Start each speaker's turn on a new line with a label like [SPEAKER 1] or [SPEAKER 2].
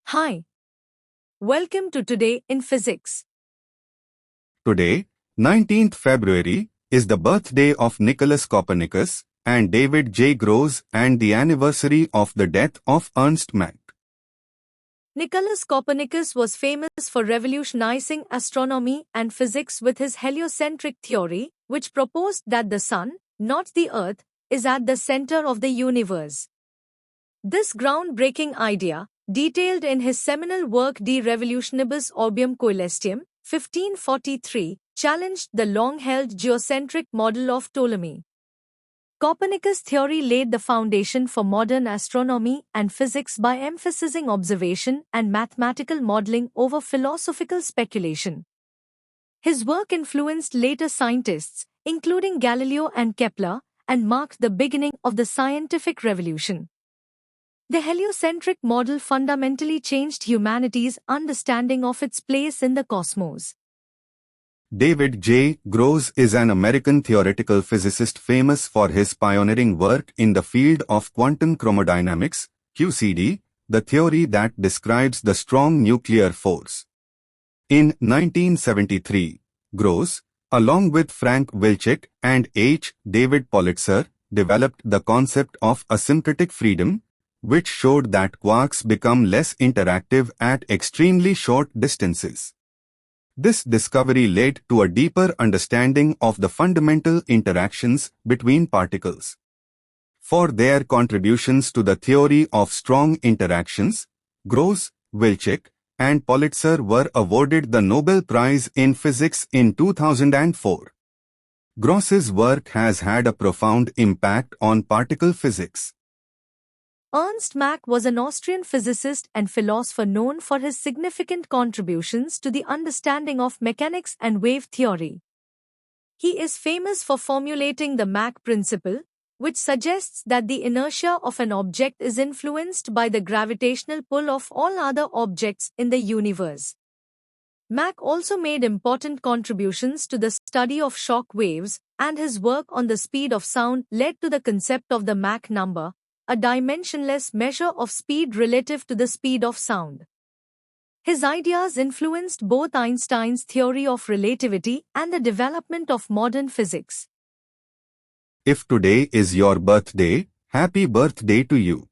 [SPEAKER 1] Hi, welcome to Today in Physics.
[SPEAKER 2] Today, 19th February, is the birthday of Nicholas Copernicus and David J. Gross and the anniversary of the death of Ernst Mach.
[SPEAKER 1] Nicholas Copernicus was famous for revolutionizing astronomy and physics with his heliocentric theory, which proposed that the Sun, not the Earth, is at the center of the universe. This groundbreaking idea, detailed in his seminal work De Revolutionibus Orbium Coelestium, 1543, challenged the long-held geocentric model of Ptolemy. Copernicus' theory laid the foundation for modern astronomy and physics by emphasizing observation and mathematical modeling over philosophical speculation. His work influenced later scientists, including Galileo and Kepler, and marked the beginning of the scientific revolution. The heliocentric model fundamentally changed humanity's understanding of its place in the cosmos.
[SPEAKER 2] David J. Gross is an American theoretical physicist famous for his pioneering work in the field of quantum chromodynamics, QCD, the theory that describes the strong nuclear force. In 1973, Gross, along with Frank Wilczek and H. David Politzer, developed the concept of asymptotic freedom, which showed that quarks become less interactive at extremely short distances. This discovery led to a deeper understanding of the fundamental interactions between particles. For their contributions to the theory of strong interactions, Gross, Wilczek, and Politzer were awarded the Nobel Prize in Physics in 2004. Gross's work has had a profound impact on particle physics.
[SPEAKER 1] Ernst Mach was an Austrian physicist and philosopher known for his significant contributions to the understanding of mechanics and wave theory. He is famous for formulating the Mach principle, which suggests that the inertia of an object is influenced by the gravitational pull of all other objects in the universe. Mach also made important contributions to the study of shock waves, and his work on the speed of sound led to the concept of the Mach number, a dimensionless measure of speed relative to the speed of sound. His ideas influenced both Einstein's theory of relativity and the development of modern physics.
[SPEAKER 2] If today is your birthday, happy birthday to you.